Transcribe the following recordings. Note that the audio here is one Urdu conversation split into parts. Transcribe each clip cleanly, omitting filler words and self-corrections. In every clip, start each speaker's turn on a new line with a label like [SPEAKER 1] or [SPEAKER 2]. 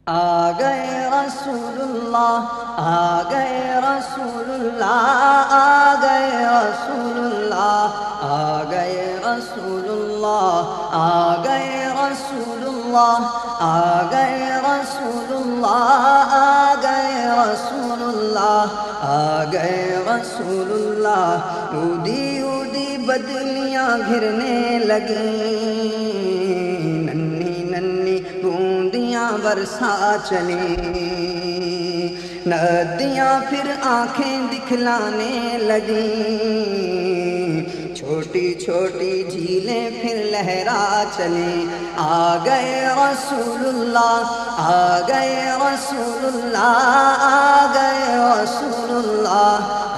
[SPEAKER 1] آ گئے رسول اللہ، آ گئے رسول اللہ، آ گئے رسول اللہ، آ گئے رسول اللہ، آ گئے رسول اللہ، آ گئے رسول اللہ، آ گئے رسول اللہ، آ گئے رسول اللہ۔ اودی اودی بدلیاں گھرنے لگیں، ننھی ننھی بوندیاں برسا چلیں، ندیاں پھر آنکھیں دکھلانے لگیں، چھوٹی چھوٹی جھیلیں پھر لہرا چلیں۔ آ گئے رسول اللہ، آ گئے رسول اللہ، آ گئے رسول اللہ،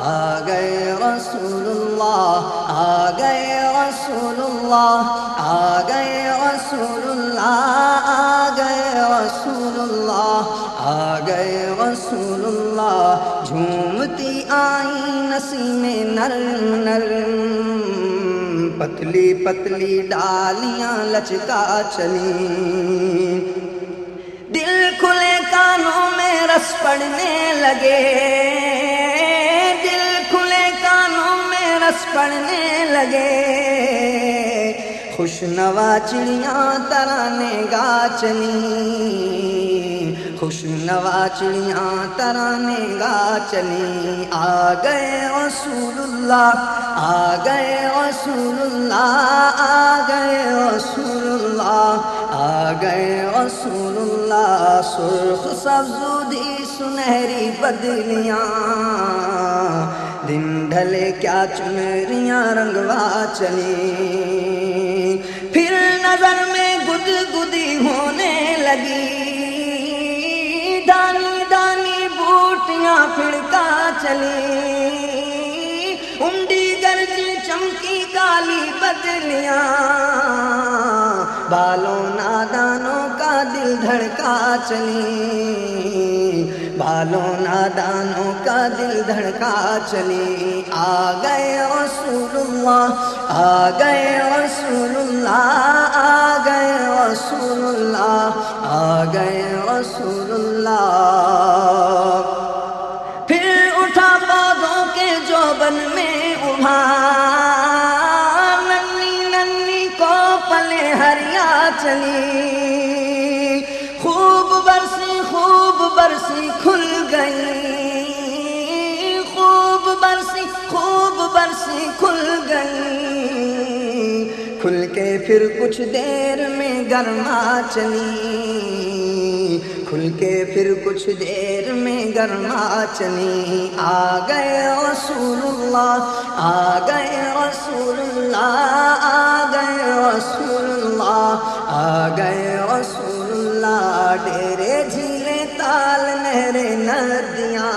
[SPEAKER 1] آ گئے رسول اللہ، آ گئے رسول اللہ، آ گئے رسول اللہ، آ گئے رسول اللہ، آ گئے رسول اللہ۔ جھومتی آئیں نسیم نرم نرم، پتلی پتلی ڈالیاں لچکا چلیں، دل کھلے کانوں میں رس پڑنے لگے، دل کھلے کانوں میں رس پڑنے لگے، خوشنوا چڑیاں ترانے گا چلیں، خوشنوا چڑیاں ترانے گا چلیں۔ آ گئے رسول اللہ، آ گئے رسول اللہ، آ گئے رسول اللہ، آ گئے رسول اللہ۔ سرخ سبزودی سنہری بدلیاں، دن ڈھلے کیا چنریاں رنگوا چلیں، پھر نظر میں گدگدی ہونے لگی، دانی دانی بوٹیاں پھڑکا چلیں، انڈی گرجی چمکی کالی بدلیاں، بالوں نادانوں کا دل دھڑکا چلیں، بالوں نادانوں کا دل دھڑکا چلیں۔ آ گئے رسول اللہ، آ گئے رسول اللہ، آ گئے رسول اللہ، آ گئے رسول اللہ۔ پھر اٹھا پودوں کے جوبن میں ابھار، ننھی ننھی کوپلیں ہریا چلی، خوب برسی کھل گئی، خوب برسی کھل گئی، کھل کے پھر کچھ دیر میں گرما چلی، کھل کے پھر کچھ دیر میں گرما چلی۔ آ گئے رسول اللہ، آ گئے رسول اللہ، آ گئے رسول اللہ، آ گئے رسول اللہ۔ ڈیرے جھیلیں تال نہریں ندیاں،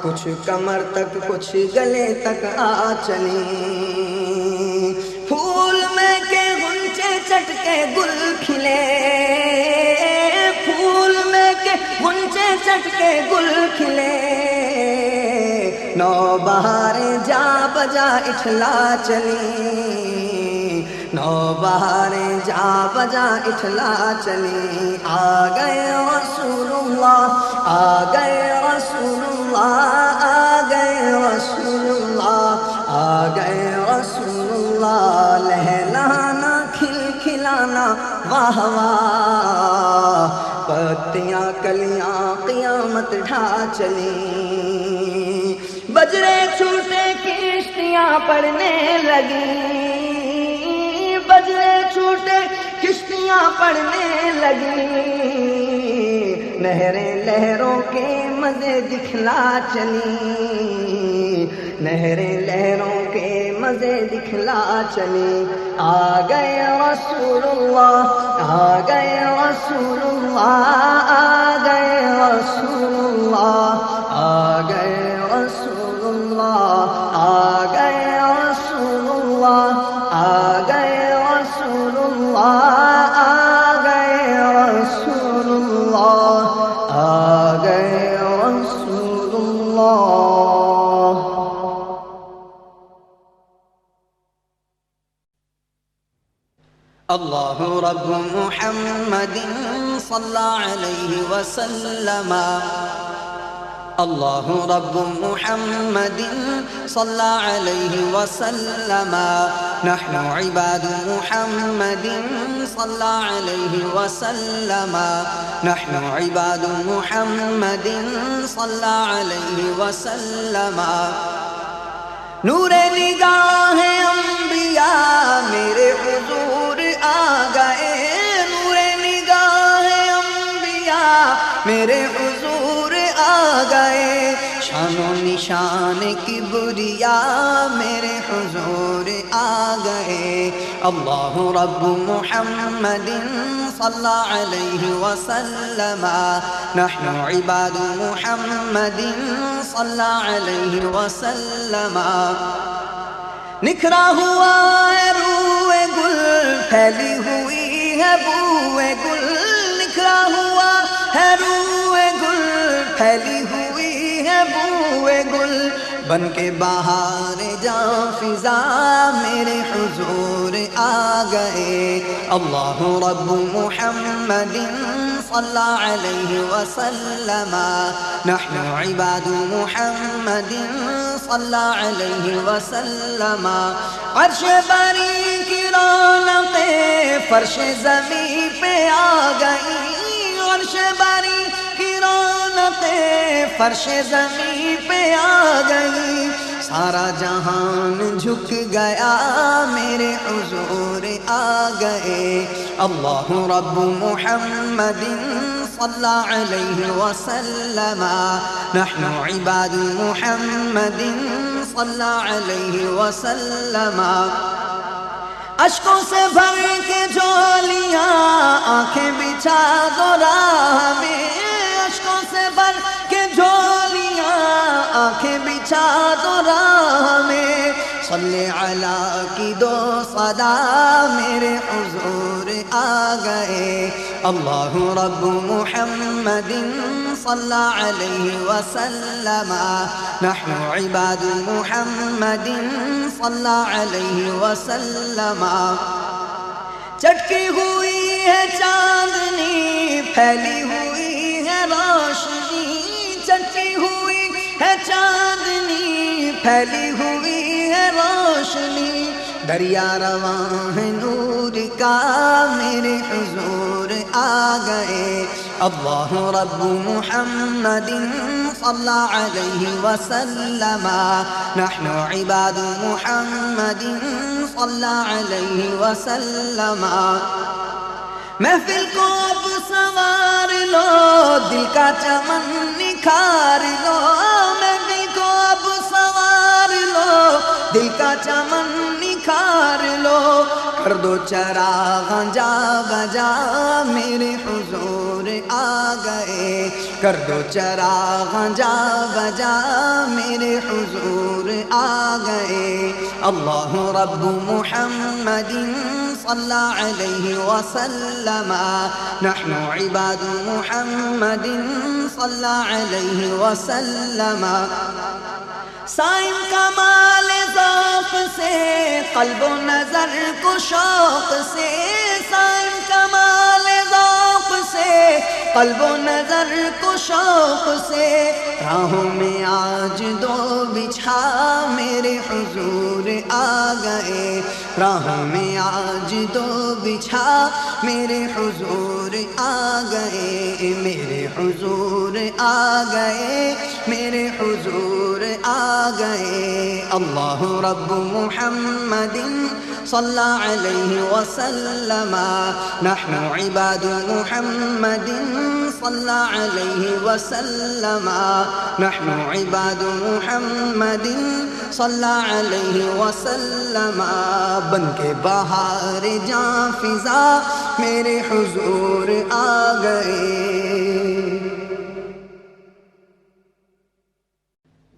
[SPEAKER 1] کچھ کمر تک کچھ گلے تک آ چلیں، پھول میں کے غنچے چٹ کے گل کھلے، پھول میں کے غنچے چٹ کے گل کھلے، نو بہاریں جا بجا اٹھلا چلیں، نو بہاریں جا بجا اٹھلا چلیں۔ آ گئے رسول اللہ، آ گئے رسول اللہ، آ گئے رسول اللہ، آ گئے رسول اللہ۔ لہلانا کھل کھلانا واہ واہ، پتیاں کلیاں قیامت ڈھا چلیں، بجرے چھوٹے کشتیاں پڑنے لگیں، بجرے چھوٹے کشتیاں پڑنے لگیں، نہریں لہروں کے مزے دکھلا چلیں، نہریں لہروں کے مزے دکھلا چلیں۔ آ گئے رسول اللہ، آ گئے رسول اللہ، آ گئے رسول اللہ، آ گئے رسول اللہ، آ گئے رسول اللہ، آ گئے رسول اللہ، آ گئے رسول اللہ، آ گئے رسول اللہ۔ اللہ رب محمد صلی علیہ وسلم اللہ رب محمد صلی علیہ وسلم نحن عباد محمد صلی علیہ وسلم نحن عباد محمد صلی علیہ وسلم نور نگاہ انبیاء میرے حضور آ گئے نور نگاہ انبیاء میرے حضور آ گئے شان و نشان کبریا میرے حضور آ گئے اللہ رب محمد صلی علیہ وسلم نحن عباد محمد صلی علیہ وسلم نکھرا ہوا ہے روئے گل پھیلی ہوئی ہے بوئے گل نکھرا ہوا ہے روئے گل پھیلی ہوئی ہے بوئے گل بن کے بہار جاں فضا میرے حضور آ گئے اللہ رب محمد صلی علیہ وسلم نحن عباد محمد صلی علیہ وسلم عرش بری کی رونقیں فرش زمین پہ آ گئی عرش بری کی رونقیں فرش زمین پہ آ گئی سارا جہان جھک گیا میرے حضور آ گئے اللہ رب محمد صلی علیہ وسلم نحن عباد محمد صلی علیہ وسلم اشکوں سے بھر کے جھولیاں آنکھیں بچھا دو راہ میں اشکوں سے بھر کے جھولیاں آنکھیں بچھا دو راہ میں صلی علی کی دو صدا میرے حضور آ گئے اللہ رب محمد صلی علیہ وسلم نحن عباد محمد صلی علیہ وسلم چٹکی ہوئی ہے چاندنی پھیلی ہوئی ہے روشنی چٹکی ہوئی ہے چاندنی پھیلی ہوئی ہے روشنی دریا رواں ہے نور کا میرے حضور آ گئے اللہ رب محمد صلی علیہ وسلم نحن عباد محمد صلی علیہ وسلم محفل کو اب سنوار لو دل کا چمن نکھار لو محفل کو اب سنوار لو دل کا چمن نکھار لو کر دو چراغ جا بجا میرے حضور آ گئے کر دو چراغ جا بجا میرے حضور آ گئے اللہ رب محمد صلی علیہ وسلم نحن عباد محمد صلی علیہ وسلم سائم کمال ذوق سے قلب و نظر کو شوق سے سائم کمال ذوق سے قلب و نظر کو شوق سے راہوں میں آج دو بچھا میرے حضور آ گئے راہوں میں آج دو بچھا میرے حضور آ گئے میرے حضور آ گئے میرے حضور آ گئے اللہ رب محمد صلی علیہ وسلم نحن عباد محمد صلی علیہ وسلم نحن عباد محمد صلی علیہ وسلم بن کے بہار جاں فضا میرے حضور آ گئے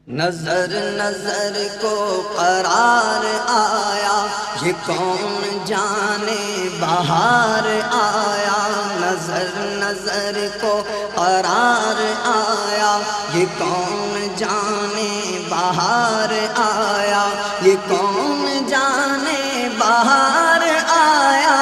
[SPEAKER 1] نظر نظر کو قرار آیا یہ کون جانے بہار آیا نظر نظر کو قرار آیا یہ کون جانے بہار آیا یہ کون جانے بہار آیا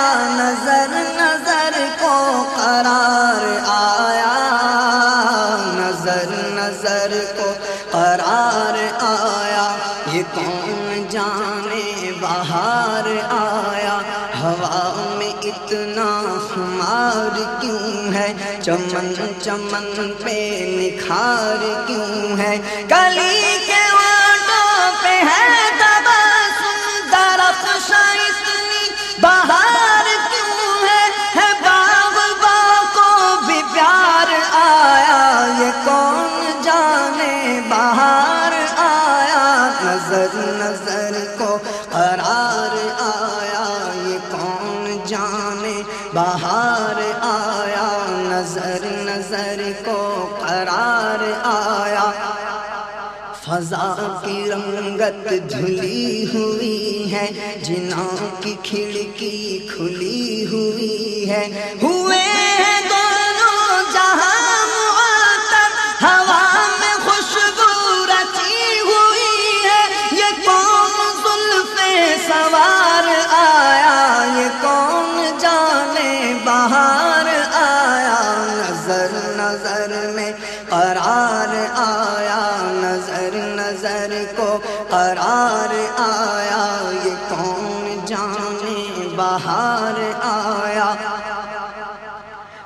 [SPEAKER 1] جانے بہار آیا، ہوا میں اتنا خمار کیوں ہے، چمن چمن پہ نکھار کیوں ہے، کلی کے وانٹوں پہ ہے تبسم، درخشاں اتنی بہار کیوں ہے باغباں کو بھی پیار آیا، یہ کون جانے بہار آیا، نظر نظر کو قرار آیا، یہ کون جانے بہار آیا، نظر نظر کو قرار آیا، فضا کی رنگت دھلی ہوئی ہے، جناں کی کھڑکی کھلی ہوئی ہے، ہوئے ہیں دونوں جہاں معطر، ہوا میں خوشبو رچی ہوئی ہے، یہ کون زلف سوار آیا، یہ کون جانے بہار آیا، نظر نظر میں قرار آیا، نظر نظر کو قرار آیا، یہ کون جانے بہار آیا،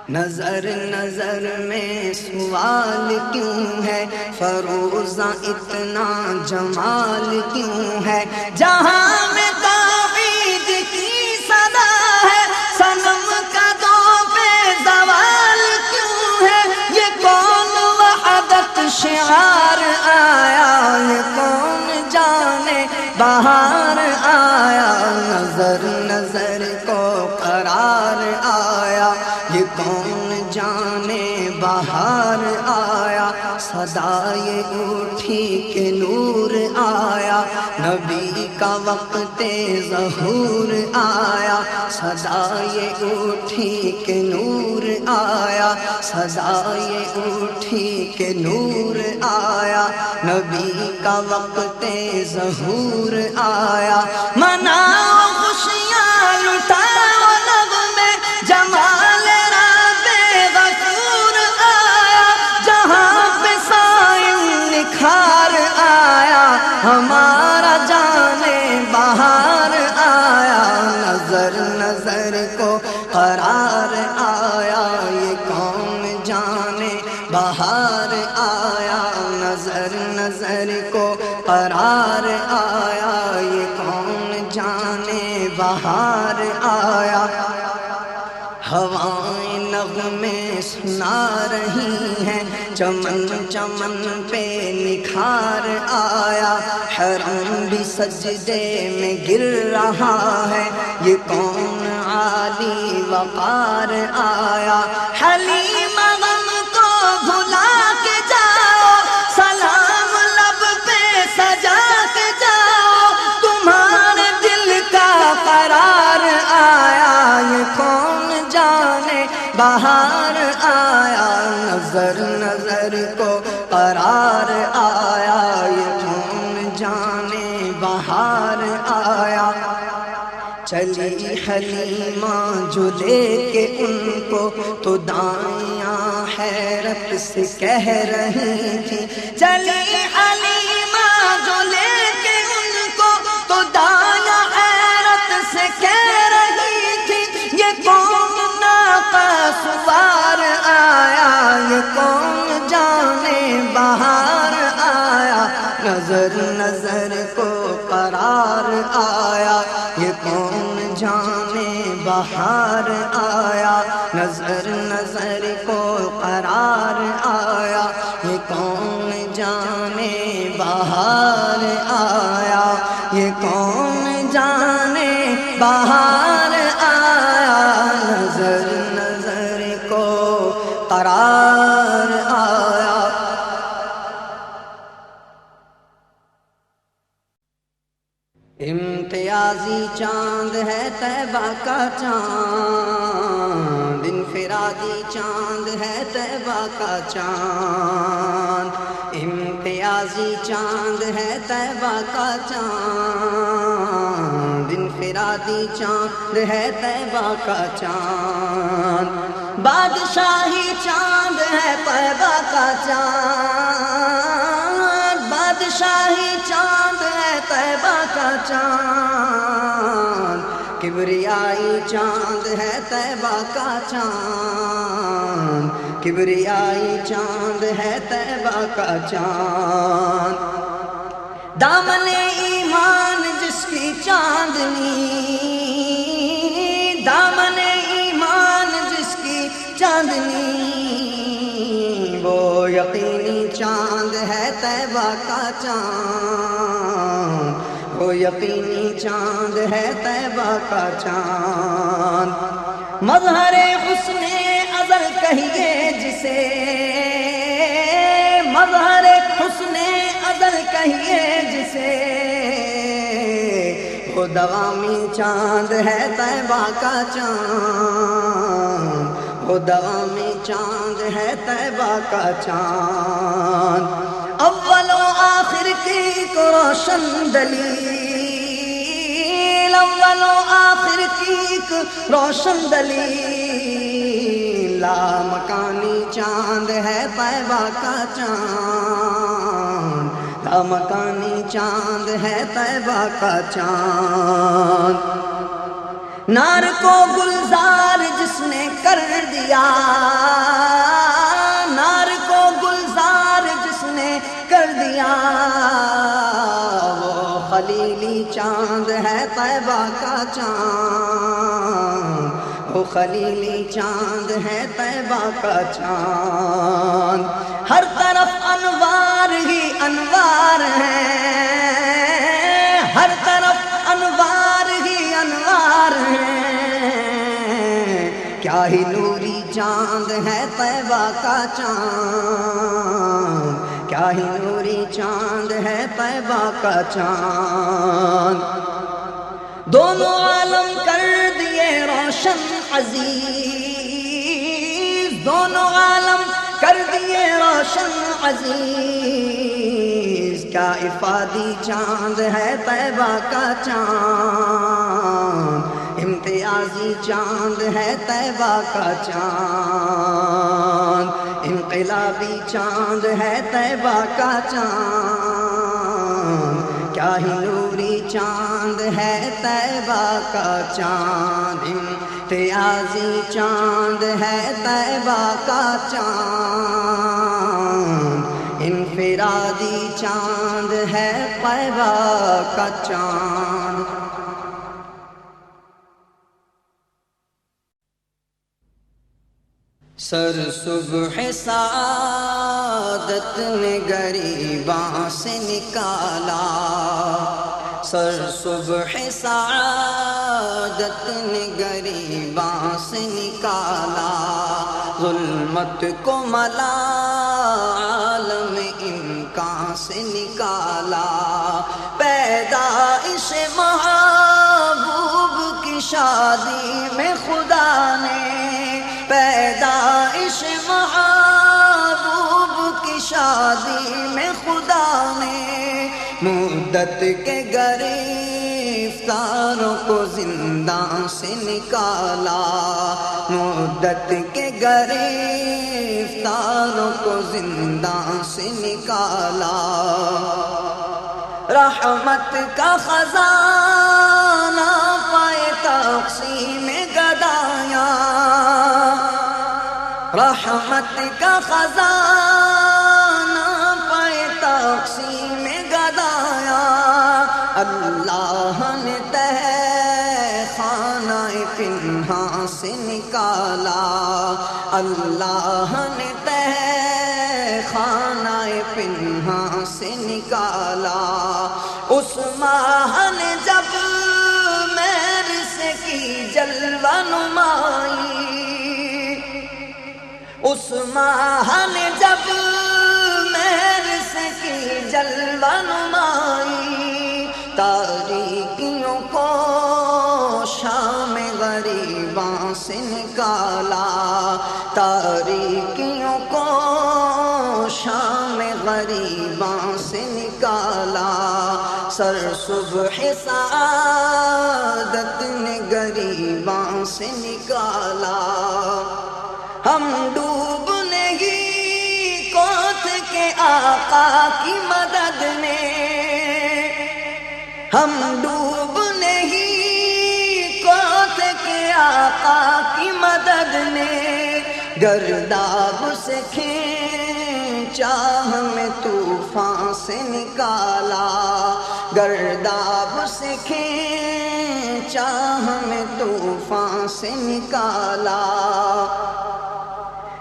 [SPEAKER 1] نظر نظر میں سوال کیوں ہے، فروزاں اتنا جمال کیوں ہے، جہاں میں توحید کی صدا ہے، صنم قدوں پہ زوال کیوں ہے، یہ کون وحدت شعار آیا، یہ کون جانے بہار آیا، نظر نظر کو قرار آیا، یہ کون جانے بہار آیا، صدائے اٹھی کہ نور آیا، نبی کا وقت ظہور آیا، صدائے اٹھی کہ نور آیا، صدائے اٹھی کہ نور آیا، نبی کا وقت ظہور آیا، مناؤ خوشیاں لٹاؤ نغمے جمال رب غفور آیا، جہاں پہ سائن نکھار آیا، ہمارا جانے بہار آیا، نظر نظر کو قرار آیا، یہ کون جانے بہار آیا، نظر نظر کو قرار آیا، یہ کون جانے بہار آیا، ہوائیں نغمے سنا رہی ہیں، چمن چمن پہ نکھار آیا، حرم بھی سجدے میں گر رہا ہے، یہ کون عالی وقار آیا، حلیم غم کو بھلا کے جاؤ، سلام لب پہ سجا کے جاؤ، تمہارے دل کا قرار آیا، یہ کون جانے بہار آیا، نظر نظر کو قرار آیا، یہ کون جانے بہار آیا، چلی حلیمہ جو لے کے ان کو تو دائیاں حیرت سے کہہ رہی تھی، چلی حلیمہ جو لے کے ان کو تو دائیاں حیرت سے کہہ رہی تھی، یہ کون ناقہ سوار آیا، یہ کون جانے بہار آیا، نظر نظر کو قرار آیا، یہ کون جانے بہار آیا، نظر نظر کو قرار آیا، یہ کون جانے بہار آیا، یہ کون جانے بہار آیا، نظر نظر کو قرار آیا۔ امتیازی چاند ہے طیبہ کا چاند، انفرادی چاند ہے طیبہ کا چاند، امتیازی چاند ہے طیبہ کا چاند، انفرادی چاند ہے طیبہ کا چاند، بادشاہی چاند ہے طیبہ کا چاند، بادشاہی چاند ہے طیبہ کا چاند، کبریائی چاند ہے طیبہ کا چاند، کبریائی چاند ہے طیبہ کا چاند، دامن ایمان جس کی چاندنی، دامن ایمان جس کی چاندنی، وہ یقینی چاند ہے طیبہ کا چاند، وہ یقینی چاند ہے طیبہ کا چاند، مظہر حسن ازل کہیے جسے، مظہر حسن ازل کہیے جسے، وہ دوامی چاند ہے طیبہ کا چاند، وہ دوامی چاند ہے طیبہ کا چاند، اول و آخر کی ایک روشن دلیل، اول و آخر کی ایک روشن دلیل، لامکانی چاند ہے طیبہ کا چاند، لامکانی چاند ہے طیبہ کا چاند، نار کو گلزار جس نے کر دیا، نار کو گلزار جس نے کر دیا، وہ خلیلی چاند ہے طیبہ کا چاند، وہ خلیلی چاند ہے طیبہ کا چاند، ہر طرف انوار ہی انوار ہیں، ہر طرف انوار ہی انوار ہیں، کیا ہی نوری چاند ہے طیبہ کا چاند، کیا ہی نوری چاند ہے طیبہ کا چاند، دونوں عالم کر دیے روشن عزیز، دونوں عالم کر دیے روشن عزیز، کیا افادی چاند ہے طیبہ کا چاند، امتیازی چاند ہے طیبہ کا چاند، انقلابی چاند ہے طیبہ کا چاند، کیا ہی نوری چاند ہے طیبہ کا چاند، امتیازی چاند ہے طیبہ کا چاند، انفرادی چاند ہے طیبہ کا چاند۔ سر صبح سعادت نے غریباں سے نکالا، سر صبح سعادت نے غریباں سے نکالا، ظلمت کو ملا عالم امکان سے نکالا، پیدائش محبوب کی شادی میں خدا نے، پیدائش محبوب کی شادی میں خدا نے، مدت کے گرفتاروں کو زندان سے نکالا، مدت کے گرفتاروں کو زندان سے نکالا، رحمت کا خزانہ پائے تقسیم گدایاں، رحمت کا خزانہ پائے تقسیم گدایا، اللہ نے تہ خانہ پنہاں سے نکالا، اللہ نے تہ خانہ پنہاں سے نکالا، اس ماہ نے جب میرے سے کی جلوہ نمائی، اس ماہ نے جب میرے سے کی جلوہ نمائی، تاریکیوں کو شام غریباں سے نکالا، تاریکیوں کو شام غریباں سے نکالا، سر صبح سعادت نے غریباں سے نکالا، ہم ڈوبنے ہی کو تھے کہ آقا کی مدد نے، ہم ڈوب نہیں کوت کے آقا کی مدد نے گرداب سے کھینچا ہمیں طوفان سے نکالا گرداب سے کھینچا ہمیں طوفان سے نکالا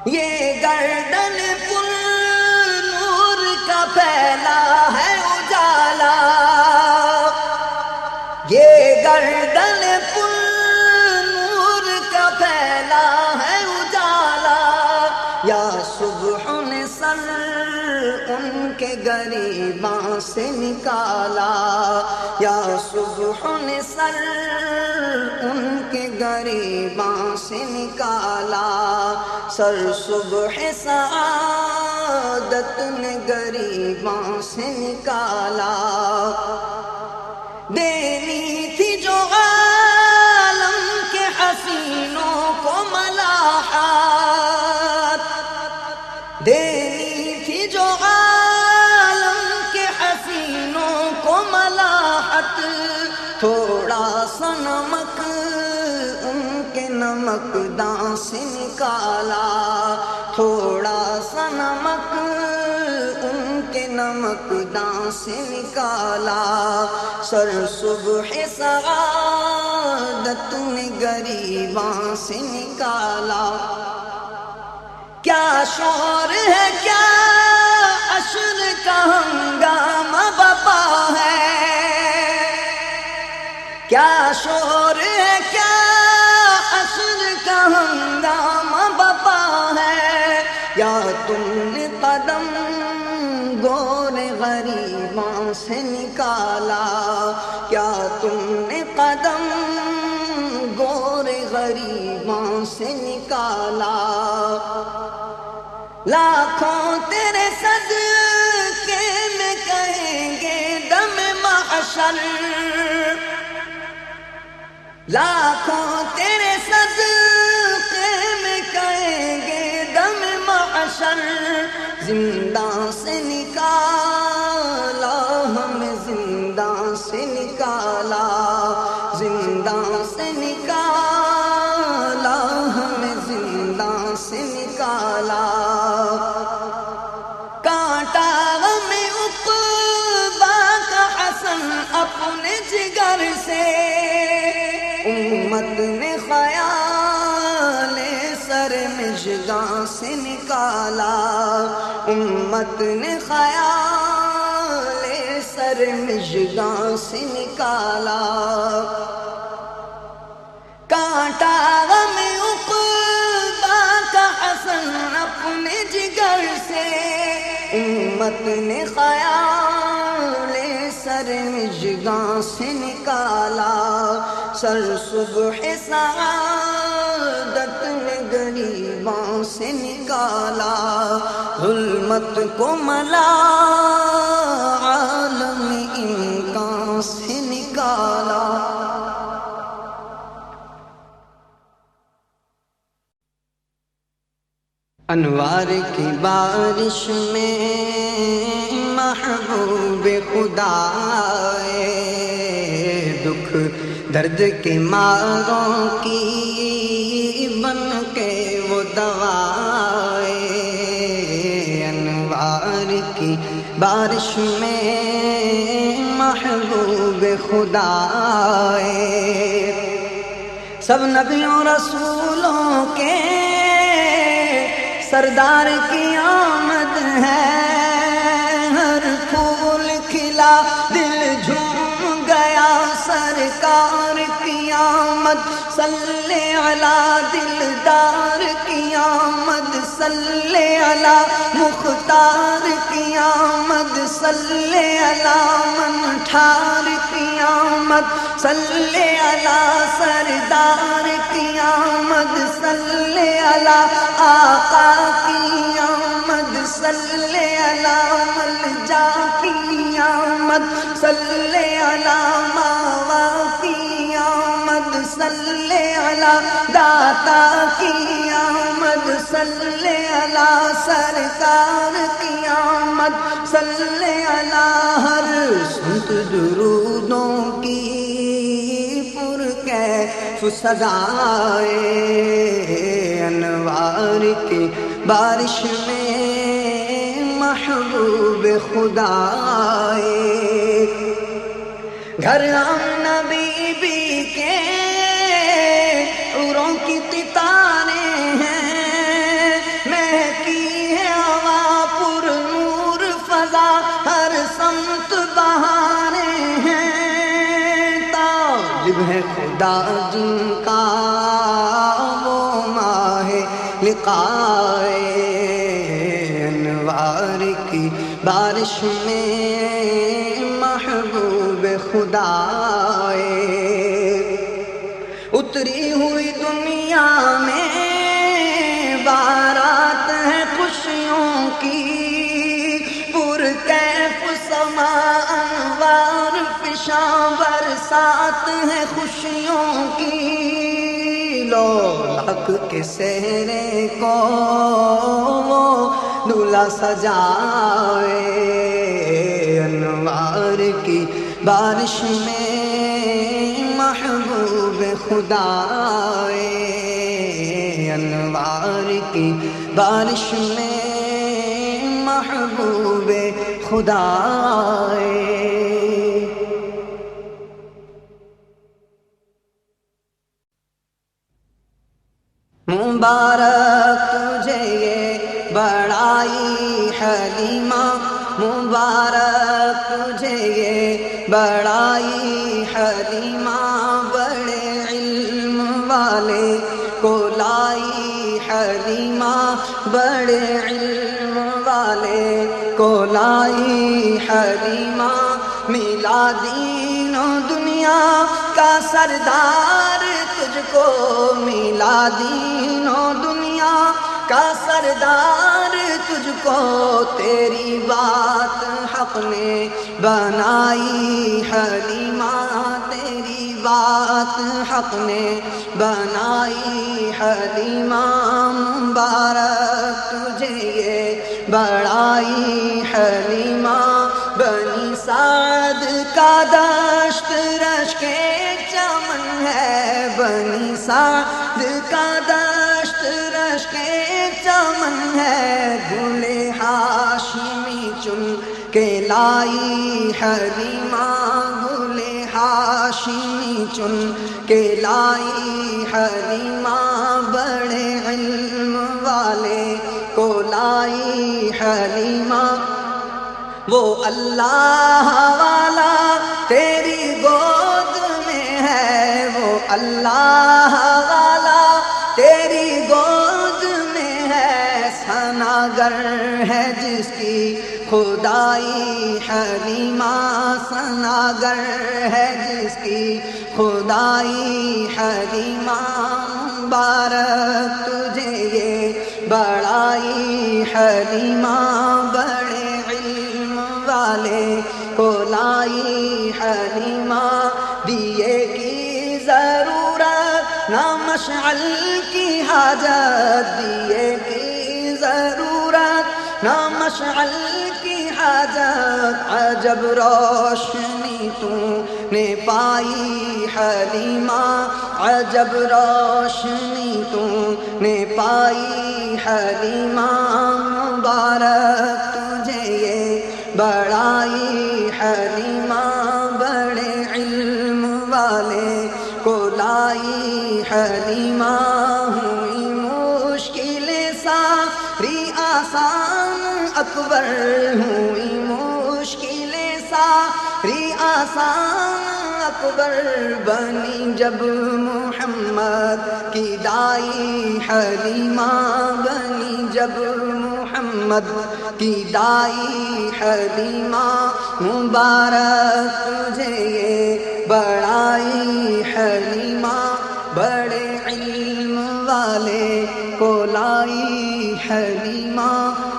[SPEAKER 1] یہ گردن پر نور کا پھیلا ہے اجالا یہ گردن پر نور کا پھیلا ہے اجالا یا صبح نے سر ان کے گریباں سے نکالا یا صبح نے سر ان کے گریباں سے نکالا سر صبح سعادت نے گریباں سے نکالا دینی تھی جو عالم کے حسینوں کو ملاحات دینی تھی جو عالم کے حسینوں کو ملاحت تھوڑا سا نمک ان کے نمکداں سے نکالا تھوڑا سا نمک ان کے نمکداں سے نکالا سر صبح سعادت نے گریباں سے نکالا کیا شور ہے کیا عشر کا ہنگامہ بپا ہے کیا شور ہے کیا عشر کا ہنگامہ بپا ہے یا تم نے قدم گور غریباں سے نکالا کیا تم نے قدم گور غریباں سے نکالا لاکھوں تیرے صدقے میں کہیں گے دم محشر لاکھوں تیرے صدقے میں کہیں گے دم محشر زنداں سے نکالا ہمیں زنداں سے نکالا زنداں سے نکالا ہمیں زنداں سے نکالا کانٹا ہمیں عقبہ کا حسن اپنے جگر سے امت نے خیال سر مژگاں سے نکالا امت نے خیال سر مژگاں سے نکالا کانٹا ہمیں عقبہ کا حسن اپنے جگر سے امت نے خیال سر مژگاں سے نکالا سر صبح سعادت نے گریباں سے نکالا ظلمت کو ملا عالم امکان سے نکالا انوار کی بارش میں محبوب خدا دکھ درد کے ماروں کی بن کے وہ دوائے انوار کی بارش میں محبوب خدا سب نبیوں رسولوں کے سردار کی آمد ہے ہر پھول کھلا دل جھوم گیا سرکار کی آمد صلی علی دلدار کی آمد صلی علی مختار کی آمد صلی علی منٹھار کی آمد صلی علی سردار کی آمد صلی علی آقا کی آمد صلی علی ملجا کی آمد صلی علی ماوا کی آمد صلی علی علی داتا کی آمد، صلی علی سرکار کی آمد، صلی علی ہر سنت درودوں کی پرکیف صدائے، انوار کی بارش میں محبوب خدا آئے، گھر آمنہ بی بی کے حوروں کی قطاریں ہیں، مہکی ہے ہوا پر نور فضا، ہر سمت بہاریں ہیں، طالب ہے خدا جن کا وہ ماہ لقائے، انوار کی بارش میں محبوب خدا آئے، اتری ہوئی دنیا میں بارات ہے خوشیوں کی، پرکیف سما انوار فشاں برسات ہے خوشیوں کی، لولاک کے سہرے کو وہ دلہا سجائے، انوار کی بارش میں محبوب خدا آئے، انوار کی بارش میں محبوب خدا آئے۔ مبارک تجھے یہ بڑائی حلیمہ، مبارک تجھے یہ بڑائی حلیمہ، بڑے علم والے کو لائی حلیمہ، بڑے علم والے کو لائی حلیمہ، ملا دین و دنیا کا سردار تجھ کو، ملا دین و دنیا کا سردار تجھ کو، تیری بات حق نے بنائی حلیمہ، تیری بات حق نے بنائی حلیمہ، مبارک تجھے یہ بڑائی حلیمہ، بنی سعد کا دشت رش کے چمن ہے، بنی سعد کا دشت رش کے چمن ہے، گل ہاشمی چن کے لائی حلیمہ، گل ہاشمی چن کے لائی حلیمہ، بڑے علم والے کو لائی حلیمہ، وہ اللہ والا تیری گود میں ہے، وہ اللہ والا تیری گود میں ہے، ثناگر ہے جس کی خدائی حلیمہ، ثناگر ہے جس کی خدائی حلیمہ، مبارک تجھے یہ بڑائی حلیمہ، بڑے والے کو لائی حلیمہ، دیے کی ضرورت نہ مشعل کی حاجت، دیے کی ضرورت نہ مشعل کی حاجت، عجب روشنی تو نے پائی حلیمہ، عجب روشنی تو نے پائی حلیمہ، مبارک تجھے یہ بڑائی حلیمہ، بڑے علم والے کو لائی حلیمہ، ہوئی مشکلیں ساری آسان اکبر، ہوئی مشکلیں ساری آسان اکبر، بنی جب محمد کی دائی حلیمہ، بنی جب محمد کی دائی حلیمہ، مبارک تجھے یہ بڑائی حلیمہ، بڑے علم والے کو لائی حلیمہ،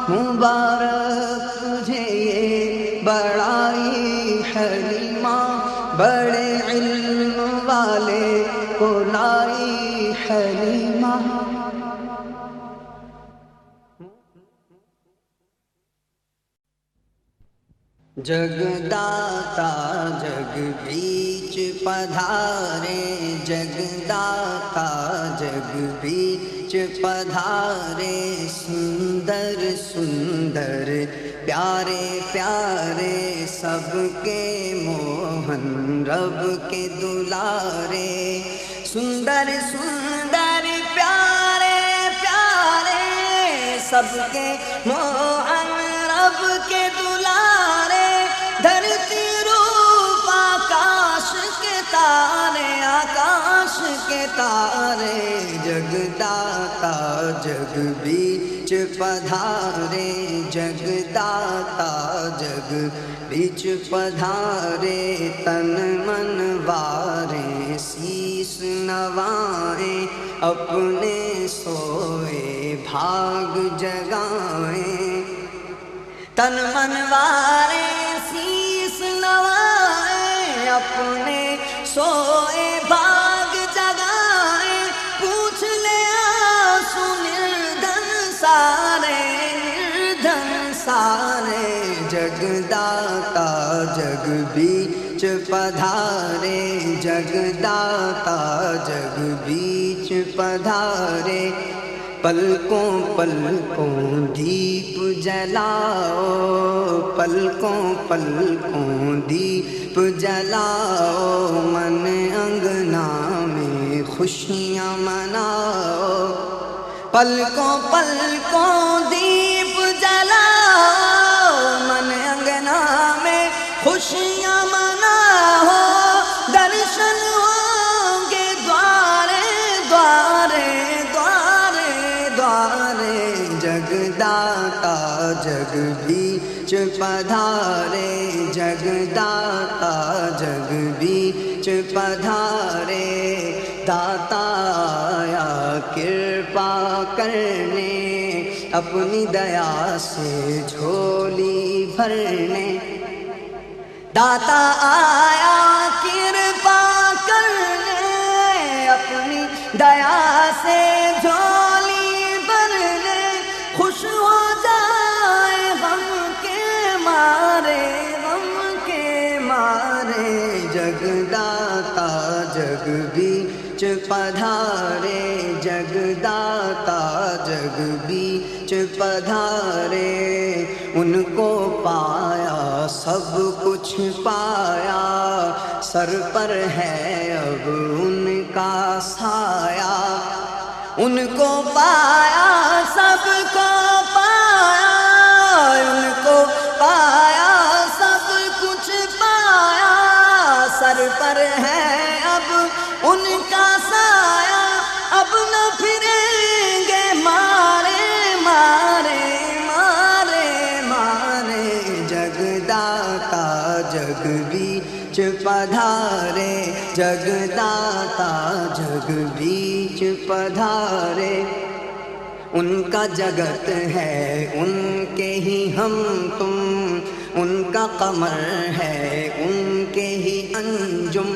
[SPEAKER 1] مبارک تجھے یہ بڑائی حلیمہ، بڑے علم والے کو لائی حلیمہ جگداتا جگ بیچ پدھارے جگداتا جگ بیچ پدھارے سندر سندر پیارے پیارے سب کے موہن رب کے دلارے سندر سندر پیارے پیارے سب کے موہن رب کے دلارے دھرتی روپ آکاش کے تارے آکاش کے تارے جگداتا جگ بیچ پدھارے جگداتا جگ بیچ پدھارے تن من وارے سیس نوائیں اپنے سوئے بھاگ جگائیں تن من وارے سیس نوائیں اپنے سوئے بھاگ جگائیں پوچھ لے آنسو نردھن سارے جگداتا جگ بیچ پدھارے جگداتا جگ بیچ پدھارے پلکوں پلکوں دیپ جلاؤ پلکوں پلکوں دیپ جلاؤ من انگنا میں خوشیاں مناؤ پلکوں پلکوں دیپ جلاؤ من انگنا میں خوشیاں مناؤ درشن ہوں گے دوارے دوارے جگداتا جگ بیچ پدھارے جگداتا جگ بیچ پدھارے داتا آیا کرپا کرنے اپنی دیا سے جھولی بھرنے داتا آیا کرپا کرنے اپنی دیا سے جھولی خوش ہو جائے غم کے مارے جگداتا جگ بیچ پدھارے جگداتا جگ بیچ پدھارے ان کو پایا سب کچھ پایا سر پر ہے اب ان کا سایہ ان کو پایا سب کو پایا ان کو پایا سب کچھ پایا سر پر ہے اب ان کا سایہ اب نہ پھریں گے مارے جگداتا جگ بیچ پدھارے جگداتا جگ بیچ پدھارے ان کا جگت ہے ان کے ہی ہم تم ان کا قمر ہے ان کے ہی انجم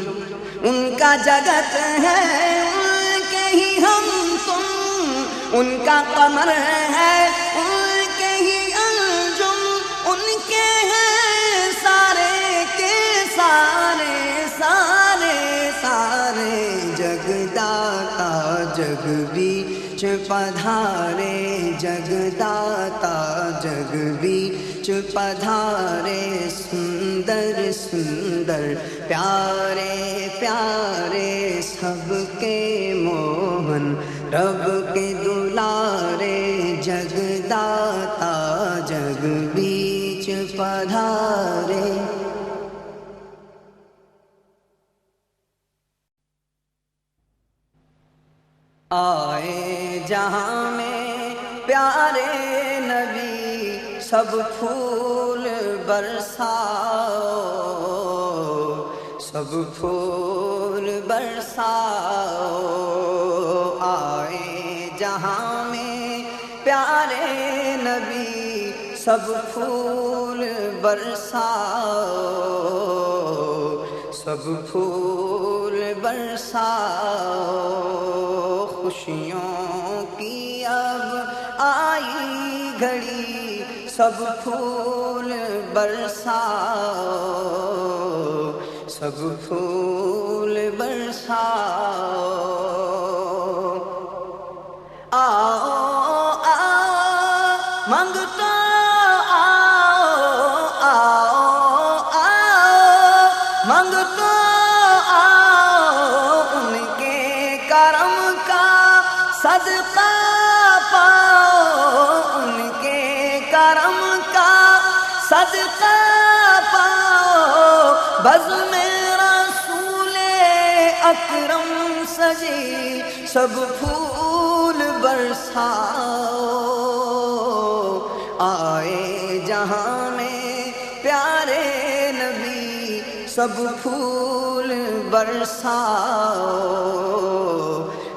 [SPEAKER 1] ان کا جگت ہے ان کے ہی ہم تم ان کا قمر ہے ان کے ہی انجم ان کے ہیں سارے کے سارے جگداتا جگ بیچ پدھارے جگداتا جگ بیچ پدھارے سندر سندر پیارے پیارے سب کے موہن رب کے دلارے جگداتا جگ بیچ پدھارے آئے جہاں میں پیارے نبی سب پھول برساؤ سب پھول برساؤ آئے جہاں میں پیارے نبی سب پھول برساؤ سب پھول برساؤ، خوشیوں کی اب آئی گھڑی، سب پھول برساؤ، سب پھول برساؤ۔ آؤ آؤ منگتا آؤ، آؤ آؤ منگتا آؤ، ان کے کرم کا صدقہ پاؤ، ان کے کرم کا صدقہ پاؤ، بزم رسول اکرم سجی، سب پھول برساؤ۔ آئے جہاں میں پیارے نبی، سب پھول برساؤ،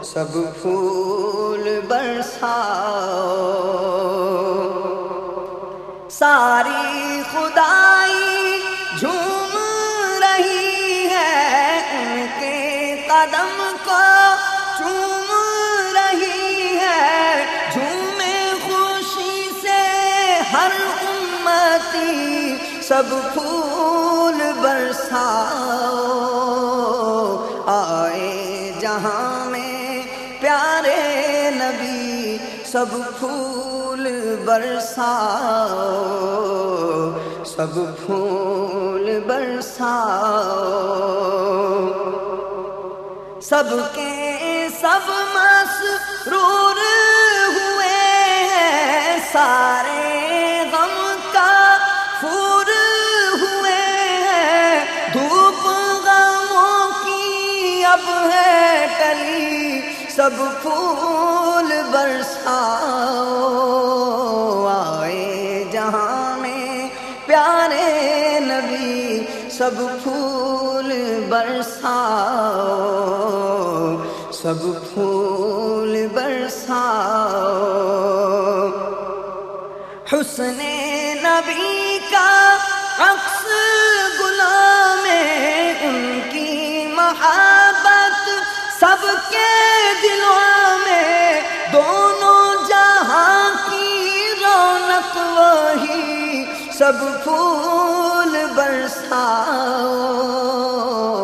[SPEAKER 1] سب پھول برساؤ۔ ساری خدائی جھوم رہی ہے، ان کے قدم کو چوم رہی ہے، جھومے خوشی سے ہر امتی، سب پھول برساؤ۔ آئے جہاں میں پیارے نبی، سب پھول برساؤ، سب پھول برساؤ۔ سب کے سب مسرور ہوئے ہیں، سارے غم کا فور ہوئے ہیں، دھوپ غموں کی اب ہے ٹلی، سب پھول برساؤ۔ آئے جہاں میں پیارے نبی، سب پھول برساؤ، سب پھول برساؤ۔ حسن نبی کا عکس گلوں میں، ان کی محبت سب کے دلوں میں، دونوں جہاں کی رونق وہی، سب پھول برساؤ۔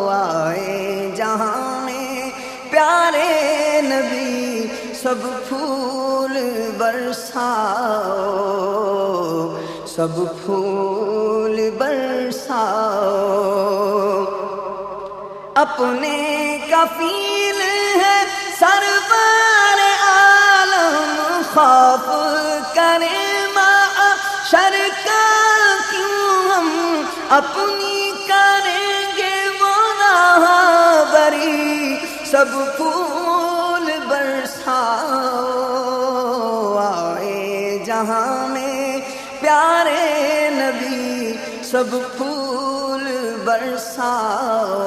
[SPEAKER 1] آئے جہاں میں پیارے نبی، سب پھول برساؤ، سب پھول برساؤ۔ اپنے کفیل ہے سرور عالم، خوف کرے معاشر کا کیوں ہم، اپنی کریں گے وہ راہبری، سب پھول برساؤ۔ آئے جہاں میں پیارے نبی، سب پھول برساؤ،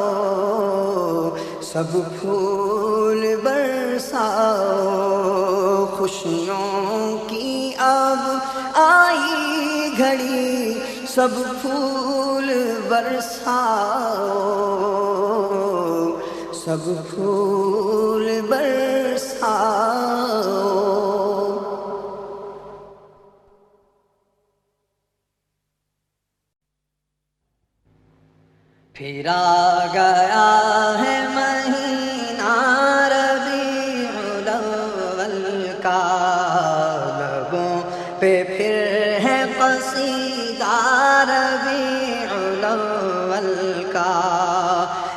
[SPEAKER 1] سب پھول برساؤ۔ خوشیوں کی اب آئی گھڑی، سب پھول برساؤ، سب پھول برساؤ۔ پھر آ گیا ہے مہینہ ربیع الاول کا، لبوں پہ پھر ہے قصیدہ ربیع الاول کا،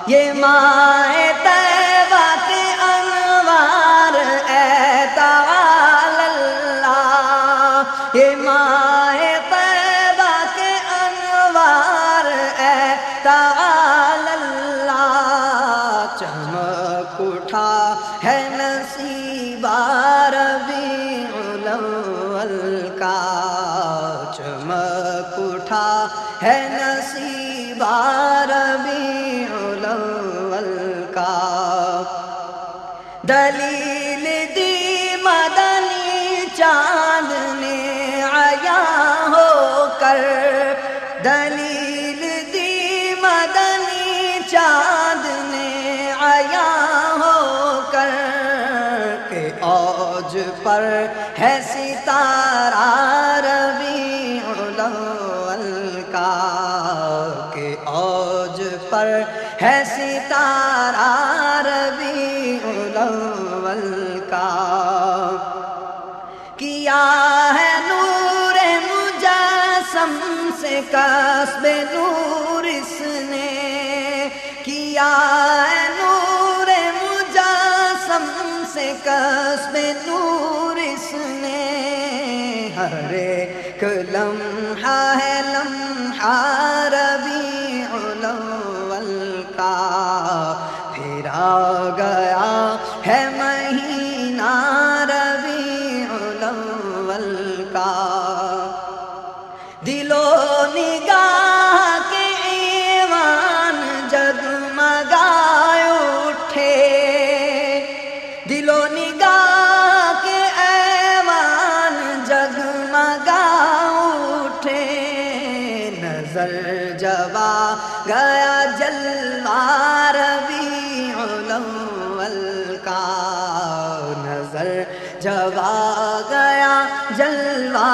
[SPEAKER 1] یہ ماہ طیبہ کے انوار اے تعالی اللہ، یہ ماہ طیبہ کے انوار اے تعالی اللہ، چمک اٹھا ہے نصیبہ ربیع الاول کا، چمک اٹھا ہے نصیبہ ربیع الاول کا، دلیل دی مدنی چاند نے عیاں ہو کر، دلیل دی مدنی چاند پر ہے ستارہ ربیع الاول کا، کہ اوج پر ہے ستارہ ربیع الاول کا، کیا ہے نور مجسم سے کسب نور اس نے، کیا ہے نور مجسم سے کسب نور اس نے، ہر ایک لمحہ ہے لمحہ ربیع الاول کا، پھر آ گیا ہے مہینہ ربیع الاول کا، دل و نگاہ کے ایوان جگمگائے اٹھے، دل و نگاہ کے ایوان جگمگائے اٹھے، نظر جب آ گیا جلوہ ربیع الاول کا، نظر جب آ گیا جلوہ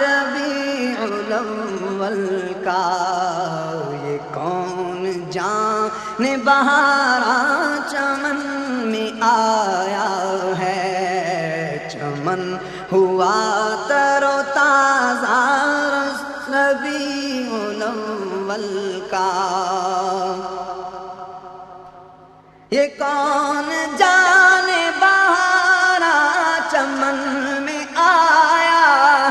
[SPEAKER 1] ربیع الاول کا، یہ کون جانے بہاراں چمن میں آیا ہے، چمن ہوا تر و تازہ ربیع الاول کا، یہ کون جانے بہاراں چمن میں آیا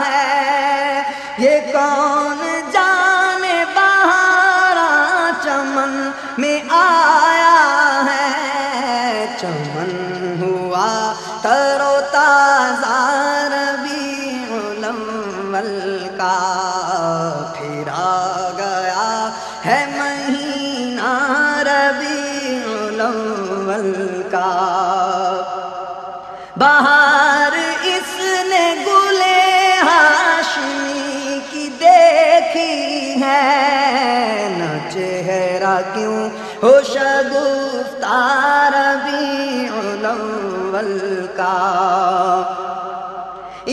[SPEAKER 1] ہے، یہ کون جانے بہاراں چمن میں آیا ہے، چمن ہوا تر و تازہ ربیع الاول کا، پھر آ گیا ہے مہینہ ربیع الاول کا، بہار اس نے گلے ہاشمی کی دیکھی ہے، نہ چہرہ کیوں ہو شگفتہ ربیع الاول کا،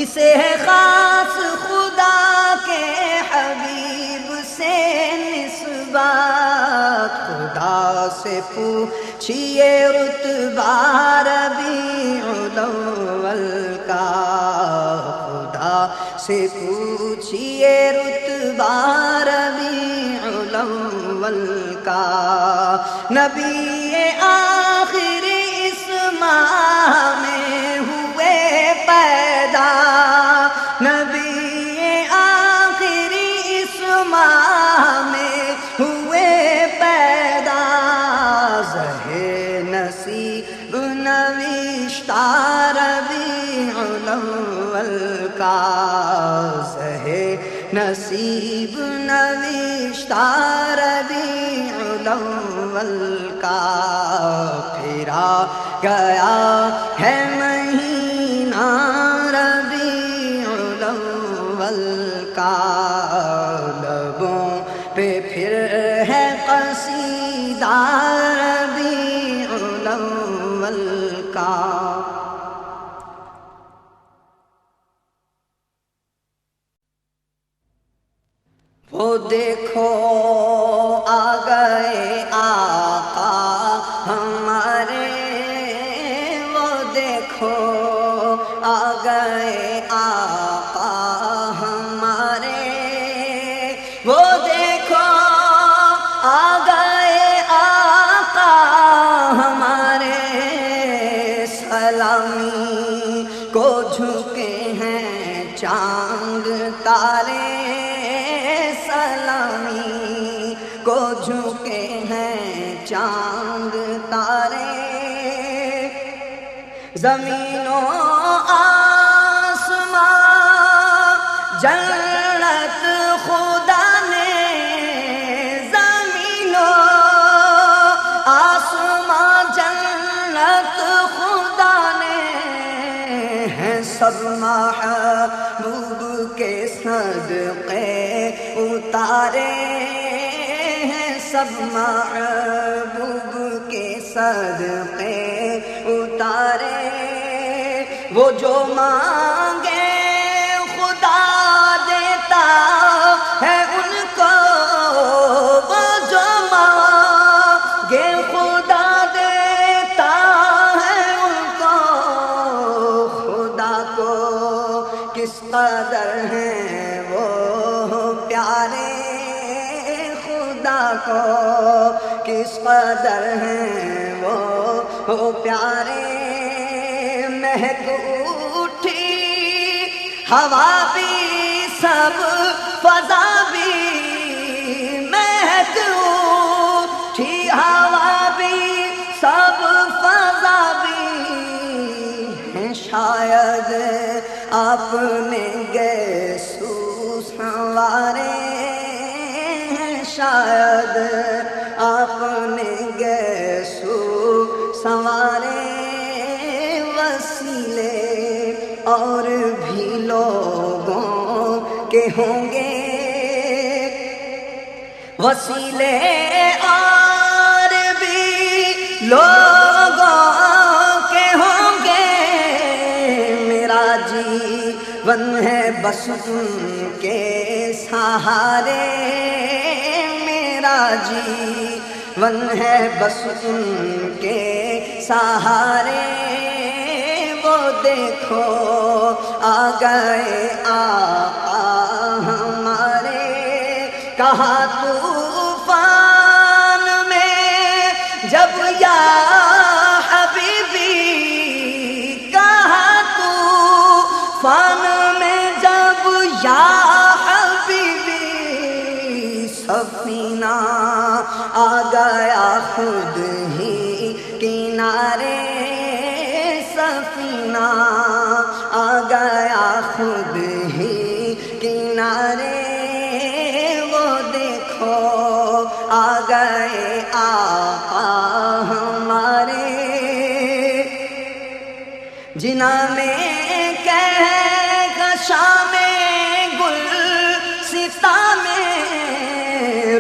[SPEAKER 1] اسے ہے خاص خدا کے حبیب سے نسبت، خدا سے پوچھئے رتبہ ربیع الاول کا، خدا سے پوچھئے رتبہ ربیع الاول کا، نبی آخر اس ماہ میں ہوئے پیدا، نبی آخر اس ماہ میں ہوئے پیدا، زہے نصیب نوشتہ ربیع الاول کا، زہے نصیب نوشتہ ربیع الاول کا، پھر آ گیا ہے مہینہ ربیع الاول کا، لبوں پہ پھر ہے قصیدہ ربیع الاول کا، وہ دیکھو آ گئے آقا ہمارے، وہ دیکھو آ گئے آقا ہمارے، وہ دیکھو آ گئے آقا ہمارے، سلامی کو جھکے ہیں چاند تارے، سلامی کو جھکے ہیں چاند تارے، زمین و آسمان جنت خدا نے، زمین و آسمان جنت خدا نے، ہیں سب محبوب کے صدقے اتارے، ہیں سب محبوب کے صدقے اتارے، وہ جو مانگے خدا دیتا ہے ان کو، وہ جو مانگے خدا دیتا ہے ان کو، خدا کو کس قدر ہیں وہ پیارے، خدا کو کس قدر ہیں وہ پیارے، مہک اٹھی ہوا بھی سب فضا بھی، مہک اٹھی ہوا بھی سب فضا بھی ہیں، شاید آپ نے گیسو سنوارے ہیں، شاید آپ نے گیسو سنوارے، وسیلے اور بھی لوگوں کے ہوں گے، وسیلے اور بھی لوگوں کے ہوں گے، میرا جیون ہے بس ان کے سہارے، میرا جیون ہے بس ان کے سہارے، وہ دیکھو آ گئے آقا ہمارے، کہا طوفان میں جب یا حبیبی، کہا طوفان میں جب یا حبیبی، سفینہ آ گیا خود ہی کنارے، سفینہ آ گیا خود ہی کنارے، وہ دیکھو آ گئے آقا ہمارے، جنا میں کہکشاں میں گلستا میں،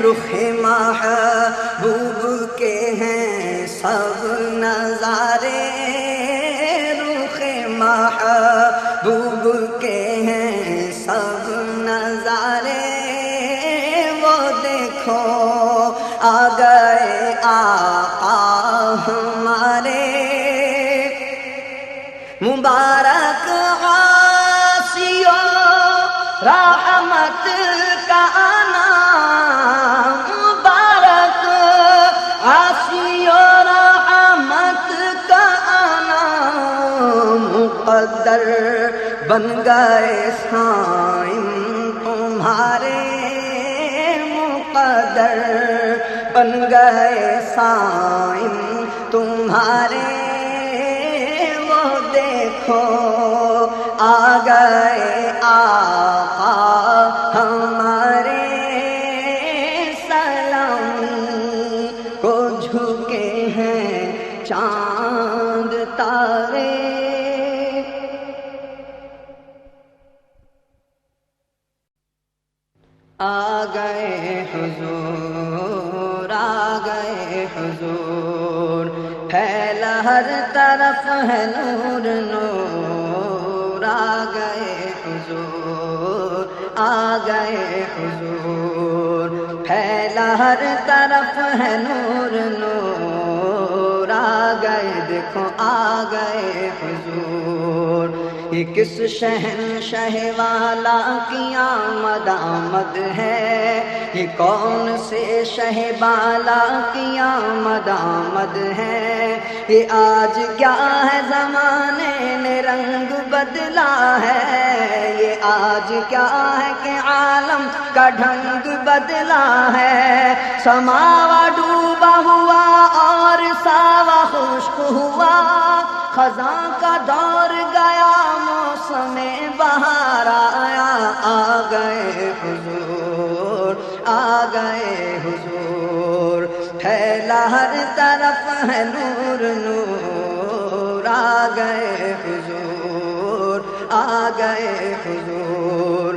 [SPEAKER 1] رخ محبوب کے ہیں سب نظارے، رخ محبوب کے ہیں سب نظارے، وہ دیکھو آ گئے آقا ہمارے، مبارک عاصیو رحمت کا نام، مبارک عاصیو رحمت کا نام، مقدر بن گئے صائم تمہارے، مقدر بن گئے صائم تمہارے، وہ دیکھو آ گئے آقا ہمارے، سلامی کو جھکے ہیں چاند تارے، آ گئے حضور، آ گئے حضور، پھیلا ہر طرف ہے نور نور، آ گئے حضور، آ گئے حضور، پھیلا ہر طرف ہے نور نور، آ گئے دیکھو آ گئے حضور، یہ کس شہنشاہ والا کی آمد آمد ہے، یہ کون سے شہ بالا کی آمد آمد ہے، یہ آج کیا ہے زمانے نے رنگ بدلا ہے، یہ آج کیا ہے کہ عالم کا ڈھنگ بدلا ہے، سماوا ڈوبا ہوا اور ساوا خشک ہوا، خزاں کا دور گیا موسم بہار آیا، آ گئے حضور، آ گئے حضور، پھیلا ہر طرف ہے نور نور، آ گئے حضور، آ گئے حضور،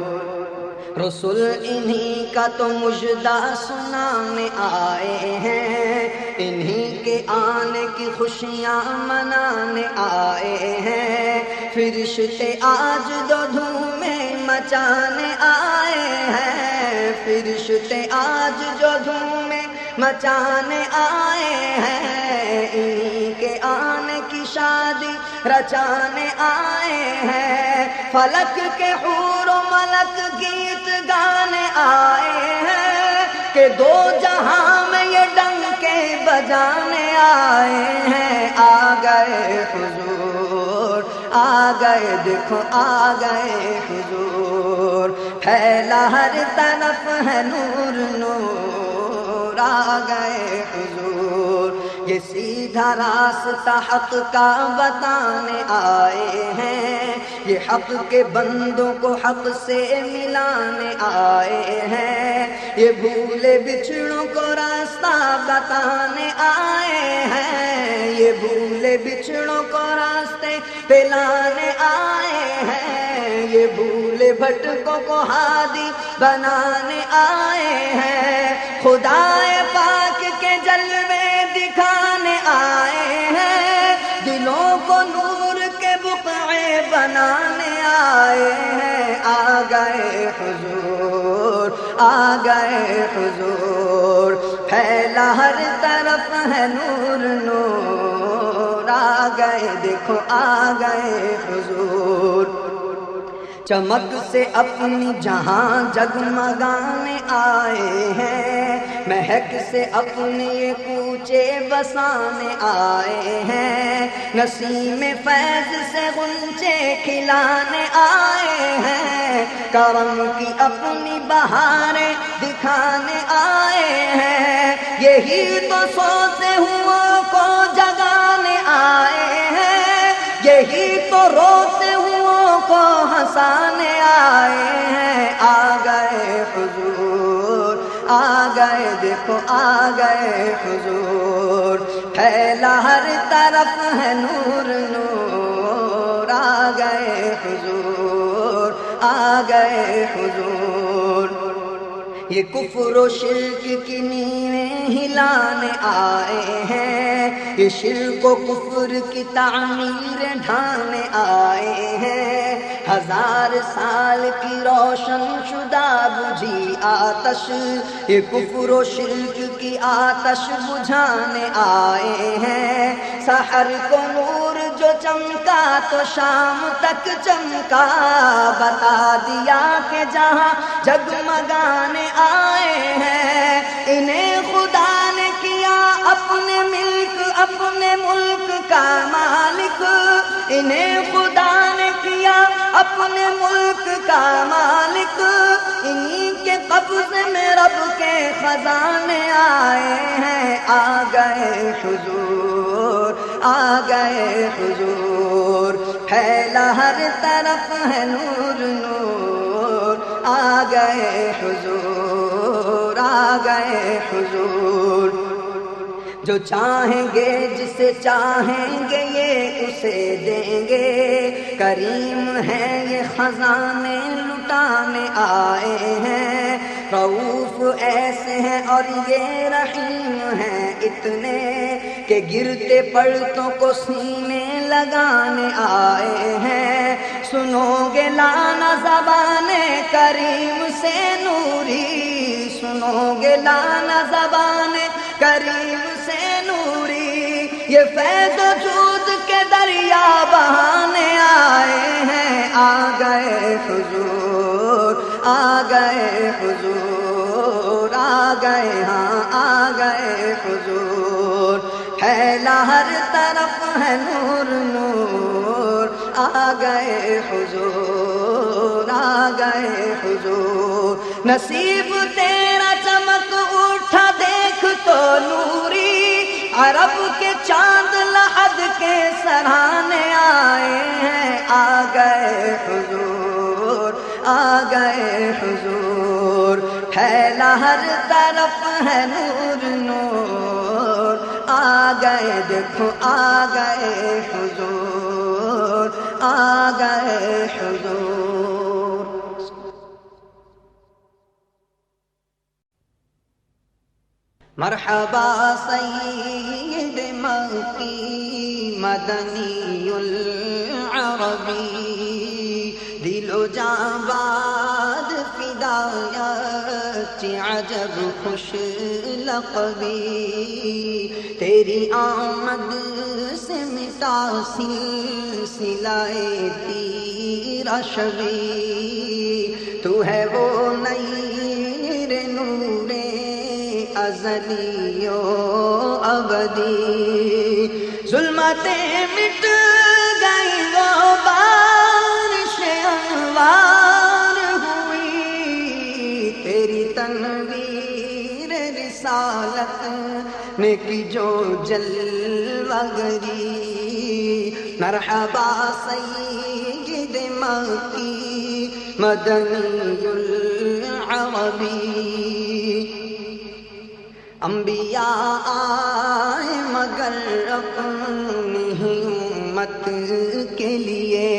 [SPEAKER 1] رسول انہی کا تو مجدہ سنانے آئے ہیں، انہی کے آنے کی خوشیاں منانے آئے ہیں، فرشتے آج دو دھومیں مچانے آئے ہیں، فرشتے آج جو دھومیں مچانے آئے ہیں، انہی کے آنے کی شادی رچانے آئے ہیں، فلک کے حور و ملک گیت گانے آئے ہیں، کہ دو جہاں میں یہ ڈنکے بجانے آئے ہیں۔ آ گئے حضور، آ گئے، دیکھو آ گئے حضور، پھیلا ہر طرف ہے نور نور، آ گئے حضور، یہ سیدھا راستہ حق کا بتانے آئے ہیں، یہ حق کے بندوں کو حق سے ملانے آئے ہیں، یہ بھولے بچھڑوں کو راستہ بتانے آئے ہیں، یہ بھولے بچھڑوں کو راستے پلانے آئے ہیں، یہ بھولے بھٹکوں کو ہادی بنانے آئے ہیں، خدائے پاک کے جلوے دکھانے آئے ہیں، دلوں کو نور کے بقعے بنانے آئے ہیں۔ آ گئے حضور، آ گئے حضور، پھیلا ہر طرف ہے نور نور، آ گئے، دیکھو آ گئے حضور، چمک سے اپنی جہاں جگمگانے آئے ہیں، مہک سے اپنے یہ کوچے بسانے آئے ہیں، نسیم فیض سے غنچے کھلانے آئے ہیں، کرم کی اپنی بہاریں دکھانے آئے ہیں، یہی تو سوتے ہوا کو جگانے آئے ہیں، یہی تو روتے ہوا کو ہنسانے آئے ہیں۔ آ گئے حضور، آ گئے، دیکھو آ گئے حضور، پھیلا ہر طرف ہے نور نور، آ گئے حضور، آ گئے حضور، یہ کفر و شرک کی نیویں ہلانے آئے ہیں، یہ شرک و کفر کی تعمیر ڈھانے آئے ہیں، ہزار سال کی روشن شدہ بجھی آتش، یہ کفر و شرک کی آتش بجھانے آئے ہیں، سحر کو نور جو چمکا تو شام تک چمکا، بتا دیا کہ جہاں جگمگانے آئے ہیں، انہیں خدا نے کیا اپنے ملک، اپنے ملک کا مالک، انہیں خدا نے کیا اپنے ملک کا مالک، انہی کے قبضے میں رب کے خزانے آئے ہیں۔ آ گئے حضور، آ گئے حضور، پھیلا ہر طرف ہے نور نور، آ گئے حضور، آ گئے حضور، جو چاہیں گے جسے چاہیں گے یہ اسے دیں گے، کریم ہیں یہ خزانے لٹانے آئے ہیں، رؤوف ایسے ہیں اور یہ رحیم ہیں اتنے، کہ گرتے پڑتوں کو سینے لگانے آئے ہیں، سنو گے لانا زبان کریم سے نوری، سنو گے لانا زبان کریم سے نوری، یہ فیض و جود کے دریا بہانے آئے ہیں۔ آ گئے حضور، آ گئے حضور، آ گئے، ہاں آ گئے حضور، پھیلا ہر طرف ہے نور نور، آ گئے حضور، آ گئے حضور، نصیب تیرا چمک اٹھا دیکھ تو نوری، عرب کے چاند لحد کے سرانے آئے ہیں۔ آ گئے حضور، آ گئے حضور، پھیلا ہر طرف ہے نور نور، آ گئے، دیکھو آ گئے حضور، آ گئے حضور۔ مرحبا سید مکی مدنی العربی، جاں باد فدایت عجب خوش لقبی، تیری آمد سے مٹا سلسلہ تیرا شبی، تو ہے وہ نیر نور ازلی و ابدی، ظلمتیں مٹ گئی وہ بارش انوار ہوئی، تیری تنویر رسالت نے کی جو جلوہ گری، مرحبا سید مکی مدنی العربی، انبیاء آئے مگر اپنی ہی امت کے لیے،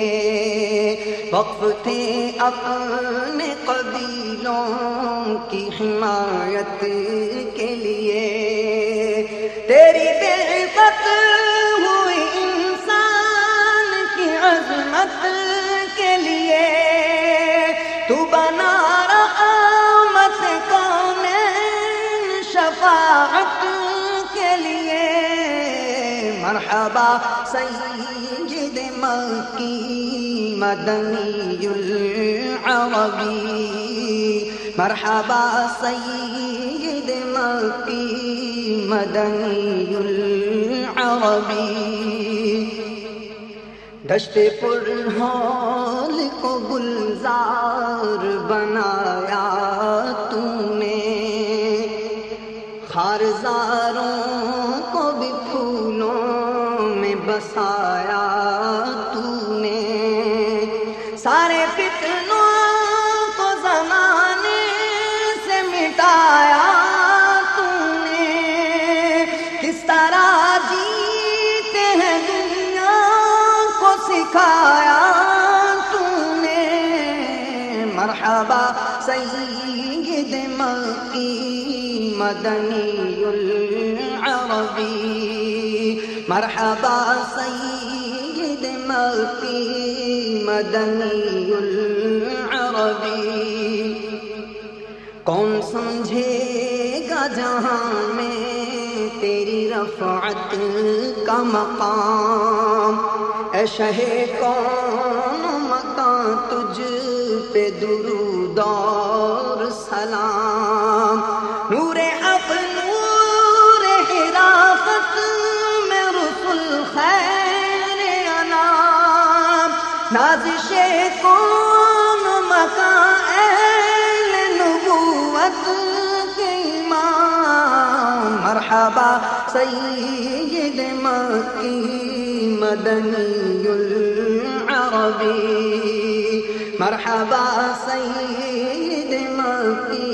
[SPEAKER 1] وقف تھے اپنے قبیلوں کی حمایت کے لیے، تیری بعثت ہوئی انسان کی عظمت کے لیے، تو بنا رحمت کونین شفاعت کے لیے، مرحبا سید مکی مدنی العربی، مرحبا سید مکی مدنی العربی، دشت پر ہال کو گلزار بنایا تو نے، خارزاروں کو بھی پھولوں میں بسایا تو نے، سارے فتنوں کو زمانے سے مٹایا تو نے، کس طرح جیتے ہیں دنیا کو سکھایا تو نے، مرحبا سید مکی مدنی العربی، مرحبا سید مکی مدنی العربی، کون سمجھے گا جہاں میں تیری رفعت کا مقام، اے شہ کون مکان تجھ پہ درود اور سلام، نور حق نور حرافت میں رسول خیر انام، نازش کون مکان اہل نبوت کے امام، مرحبا سید مکی مدنی العربی، مرحبا سید مکی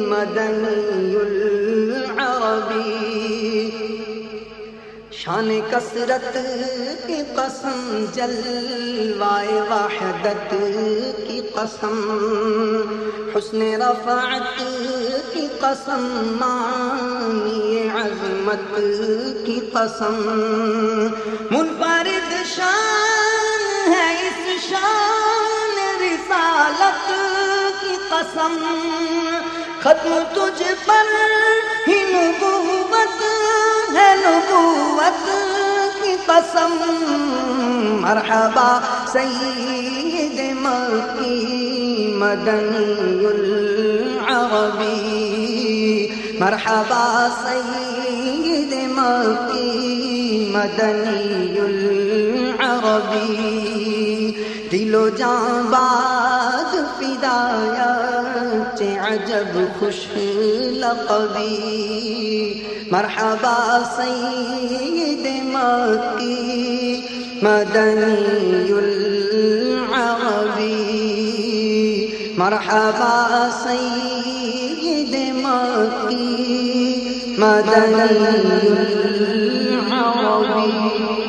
[SPEAKER 1] مدنی العربی، شان کثرت کی قسم جلوائے وحدت کی قسم، حسن رفعت کی قسم معنی عظمت کی قسم، منفرد شان ہے اس شان رسالت کی قسم، ختم تجھ پر ہی نبوت ہے نبوت کی قسم، مرحبا سید مکی مدنی العربی، مرحبا سید مکی مدنی العربی، دل و جاں باد فدایت عجب خوش لقبی، مرحبا سید مکی مدنی العربی، مرحبا سید مکی مدنی العربی۔